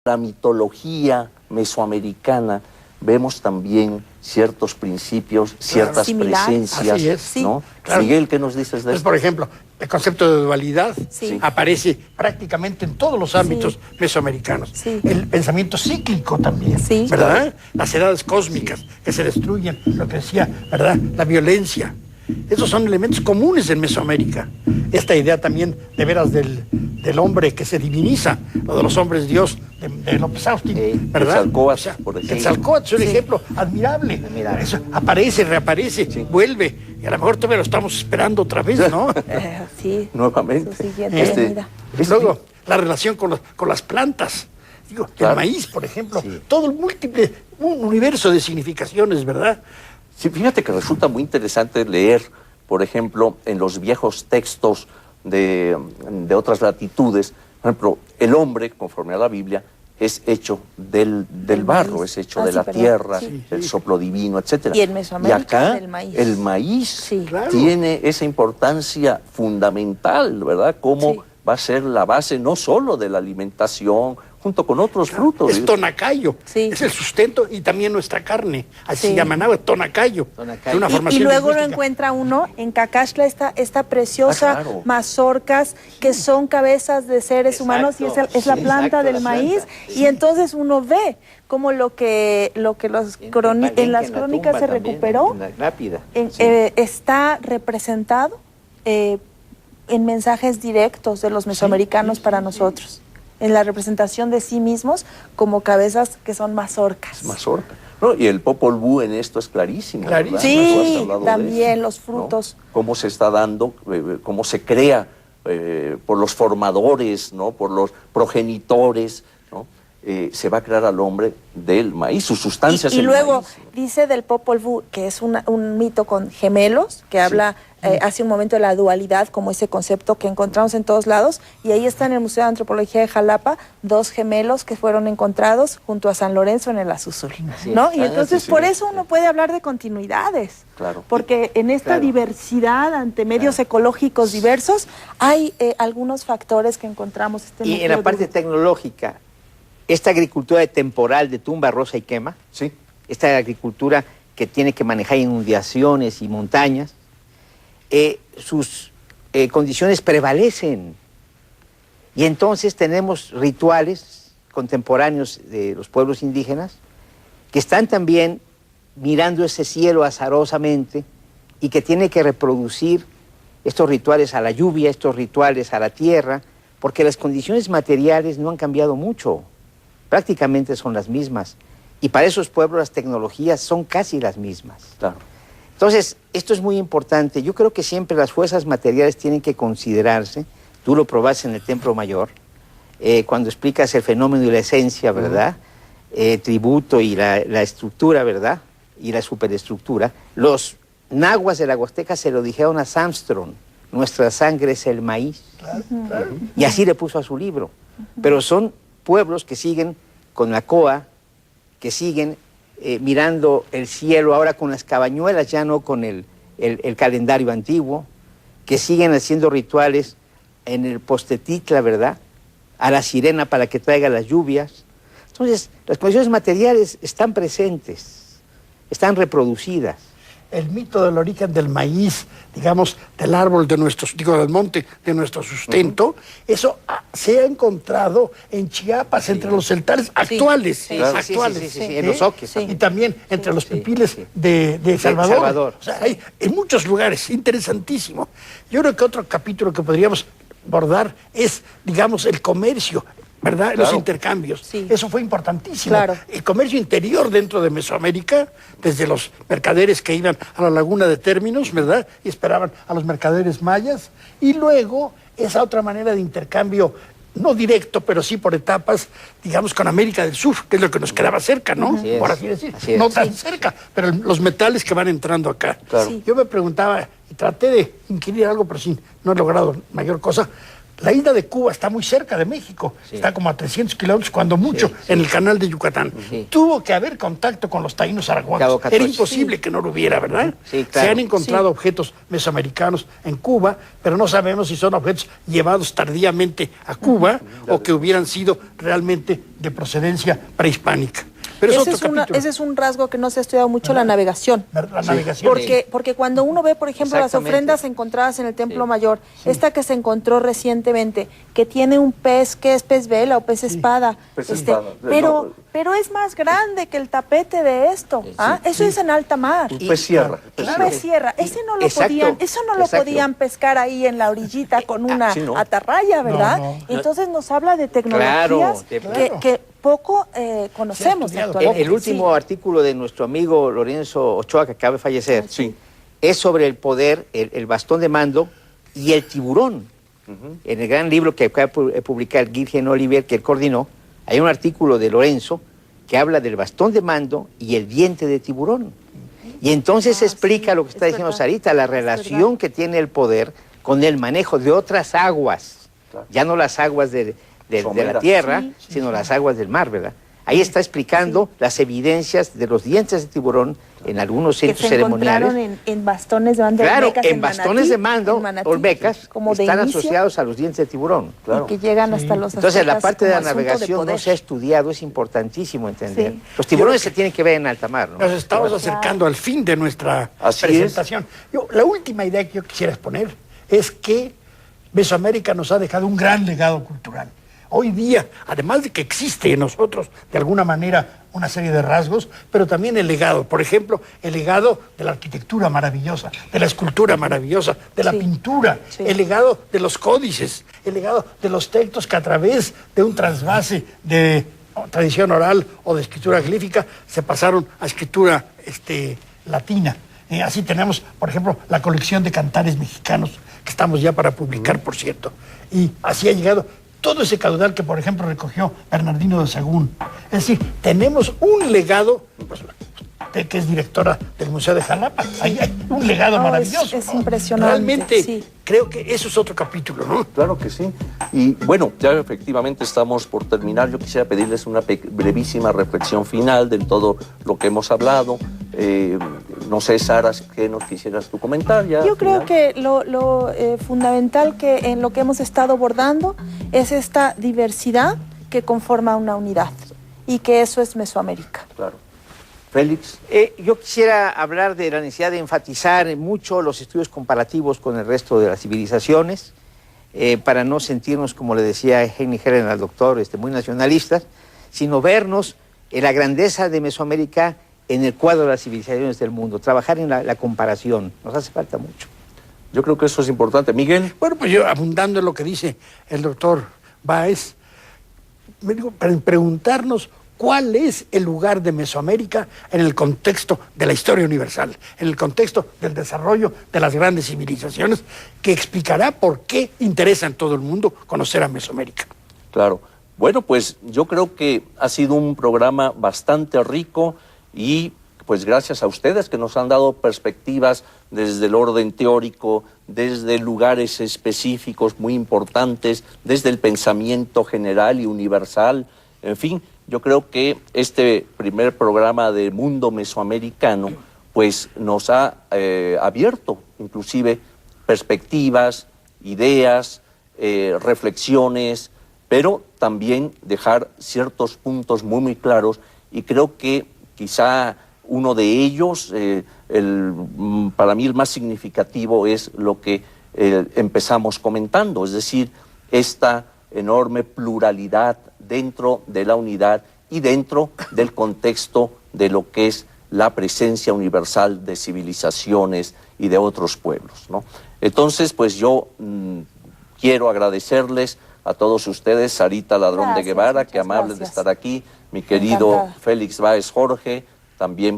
la mitología mesoamericana vemos también ciertos principios, ciertas presencias, ¿no? Claro. Miguel, ¿qué nos dices de esto? Por ejemplo, el concepto de dualidad aparece prácticamente en todos los ámbitos mesoamericanos. El pensamiento cíclico también, ¿verdad? Las edades cósmicas que se destruyen, lo que decía, ¿verdad? La violencia. Esos son elementos comunes en Mesoamérica. Esta idea también, de veras, del hombre que se diviniza, o de los hombres Dios de López Austin, ¿verdad? Quetzalcóatl, por ejemplo. Quetzalcóatl es un ejemplo admirable. Eso aparece, reaparece, vuelve. Y a lo mejor todavía lo estamos esperando otra vez, ¿no? Nuevamente. Luego, la relación con las plantas. Digo, el maíz, por ejemplo. Todo el múltiple, un universo de significaciones, ¿verdad? Sí, fíjate que resulta muy interesante leer, por ejemplo, en los viejos textos de otras latitudes, por ejemplo, el hombre, conforme a la Biblia, es hecho del barro, es hecho de la tierra, del soplo divino, etc. Y en Mesoamérica, acá, el maíz tiene esa importancia fundamental, ¿verdad? Cómo va a ser la base no solo de la alimentación, junto con otros frutos. Es tonacayo, es el sustento y también nuestra carne. Así se llama, tonacayo. Una formación y luego lingüística. lo encuentra uno en Cacaxtla, esta preciosa mazorcas que son cabezas de seres humanos y es la planta del maíz. Y entonces uno ve como en las crónicas se recuperó, está representado en mensajes directos de los mesoamericanos para nosotros, en la representación de sí mismos como cabezas que son mazorcas. Mazorca. No, y el Popol Vuh en esto es clarísimo. Sí, también los frutos. ¿No? Cómo se está dando, cómo se crea por los formadores, ¿no? Por los progenitores, ¿no? Se va a crear al hombre del maíz, sus sustancias. Y luego dice del Popol Vuh, que es un mito con gemelos, que habla hace un momento de la dualidad, como ese concepto que encontramos en todos lados, y ahí está en el Museo de Antropología de Jalapa, 2 gemelos que fueron encontrados junto a San Lorenzo en el Azuzul, ¿no? Y entonces por eso uno puede hablar de continuidades, porque en esta diversidad ante medios ecológicos diversos hay algunos factores que encontramos. Y en la parte tecnológica, esta agricultura temporal de tumba, rosa y quema, esta agricultura que tiene que manejar inundaciones y montañas, sus condiciones prevalecen. Y entonces tenemos rituales contemporáneos de los pueblos indígenas que están también mirando ese cielo azarosamente y que tienen que reproducir estos rituales a la lluvia, estos rituales a la tierra, porque las condiciones materiales no han cambiado mucho. Prácticamente son las mismas. Y para esos pueblos las tecnologías son casi las mismas. Entonces, esto es muy importante. Yo creo que siempre las fuerzas materiales tienen que considerarse. Tú lo probaste en el Templo Mayor, cuando explicas el fenómeno y la esencia, ¿verdad? Tributo y la estructura, ¿verdad? Y la superestructura. Los nahuas de la Huasteca se lo dijeron a Armstrong. Nuestra sangre es el maíz. Y así le puso a su libro. Pero son pueblos que siguen con la coa, que siguen mirando el cielo ahora con las cabañuelas, ya no con el calendario antiguo, que siguen haciendo rituales en el Postetitla, ¿verdad? A la sirena para que traiga las lluvias. Entonces, las condiciones materiales están presentes, están reproducidas. El mito del origen del maíz, digamos, del árbol de del monte de nuestro sustento, eso se ha encontrado en Chiapas, entre los celtares actuales. En los oques. Y también entre los pipiles de Salvador. O sea, hay en muchos lugares, interesantísimo. Yo creo que otro capítulo que podríamos abordar es, digamos, el comercio, ¿verdad? Los intercambios. Eso fue importantísimo. El comercio interior dentro de Mesoamérica, desde los mercaderes que iban a la laguna de Términos, ¿verdad? Y esperaban a los mercaderes mayas. Y luego esa otra manera de intercambio, no directo, pero sí por etapas, digamos, con América del Sur, que es lo que nos quedaba cerca, ¿no? Por así decir. No tan cerca, pero los metales que van entrando acá. Yo me preguntaba, y traté de inquirir algo, pero sí, no he logrado mayor cosa. La isla de Cuba está muy cerca de México, está como a 300 kilómetros, cuando mucho, en el canal de Yucatán. Tuvo que haber contacto con los taínos arahuacos. Era imposible que no lo hubiera, ¿verdad? Sí, claro. Se han encontrado objetos mesoamericanos en Cuba, pero no sabemos si son objetos llevados tardíamente a Cuba o que hubieran sido realmente de procedencia prehispánica. Pero ese es un rasgo que no se ha estudiado mucho, la navegación. La navegación. Porque cuando uno ve, por ejemplo, las ofrendas encontradas en el Templo Mayor, esta que se encontró recientemente, que tiene un pez, que es pez vela o pez espada, pero es más grande que el tapete de esto. Eso es en alta mar. Un pez sierra. Un pez sierra. Ese no lo podían pescar ahí en la orillita con una atarraya, ¿verdad? Entonces nos habla de tecnologías que poco conocemos actualmente. El último artículo de nuestro amigo Lorenzo Ochoa, que acaba de fallecer, es sobre el poder, el bastón de mando y el tiburón. En el gran libro que acaba de publicar Guilherme Oliver, que él coordinó, hay un artículo de Lorenzo que habla del bastón de mando y el diente de tiburón. Y entonces explica lo que está diciendo Sarita, la relación que tiene el poder con el manejo de otras aguas, ya no las aguas de la tierra, sino las aguas del mar, ¿verdad? Ahí está explicando las evidencias de los dientes de tiburón en algunos centros ceremoniales. En bastones de mando olmecas, en bastones de mando olmecas están asociados a los dientes de tiburón. Y que llegan hasta los Entonces la parte de la navegación no se ha estudiado, es importantísimo entender. Los tiburones se tienen que ver en alta mar, ¿no? Nos estamos acercando al fin de nuestra presentación. La última idea que yo quisiera exponer es que Mesoamérica nos ha dejado un gran legado cultural. Hoy día, además de que existe en nosotros, de alguna manera, una serie de rasgos, pero también el legado. Por ejemplo, el legado de la arquitectura maravillosa, de la escultura maravillosa, de la pintura, el legado de los códices, el legado de los textos que a través de un trasvase de tradición oral o de escritura glífica se pasaron a escritura latina. Así tenemos, por ejemplo, la colección de cantares mexicanos, que estamos ya para publicar, por cierto. Y así ha llegado todo ese caudal que, por ejemplo, recogió Bernardino de Sahagún. Es decir, tenemos un legado, pues, que es directora del Museo de Jalapa. Hay un legado maravilloso. Es impresionante. Realmente creo que eso es otro capítulo, ¿no? Claro que sí. Y bueno, ya efectivamente estamos por terminar. Yo quisiera pedirles una brevísima reflexión final de todo lo que hemos hablado. No sé, Sara, ¿qué nos quisieras tú comentar? Yo creo que lo fundamental que en lo que hemos estado abordando es esta diversidad que conforma una unidad y que eso es Mesoamérica. Claro. Félix. Yo quisiera hablar de la necesidad de enfatizar mucho los estudios comparativos con el resto de las civilizaciones, para no sentirnos, como le decía Heini Herren al doctor, muy nacionalistas, sino vernos en la grandeza de Mesoamérica en el cuadro de las civilizaciones del mundo, trabajar en la comparación. Nos hace falta mucho. Yo creo que eso es importante. Miguel. Bueno, pues yo, abundando en lo que dice el doctor Báez, me digo, preguntarnos cuál es el lugar de Mesoamérica en el contexto de la historia universal, en el contexto del desarrollo de las grandes civilizaciones, que explicará por qué interesa en todo el mundo conocer a Mesoamérica. Claro. Bueno, pues yo creo que ha sido un programa bastante rico y pues gracias a ustedes que nos han dado perspectivas desde el orden teórico, desde lugares específicos muy importantes, desde el pensamiento general y universal, en fin. Yo creo que este primer programa de Mundo Mesoamericano pues nos ha abierto inclusive perspectivas, ideas, reflexiones, pero también dejar ciertos puntos muy claros, y creo que quizá uno de ellos, para mí el más significativo, es lo que empezamos comentando, es decir, esta enorme pluralidad dentro de la unidad y dentro del contexto de lo que es la presencia universal de civilizaciones y de otros pueblos, ¿no? Entonces, pues yo quiero agradecerles a todos ustedes, Sarita Ladrón de Guevara, que amable de estar aquí, mi querido Félix Báez Jorge, también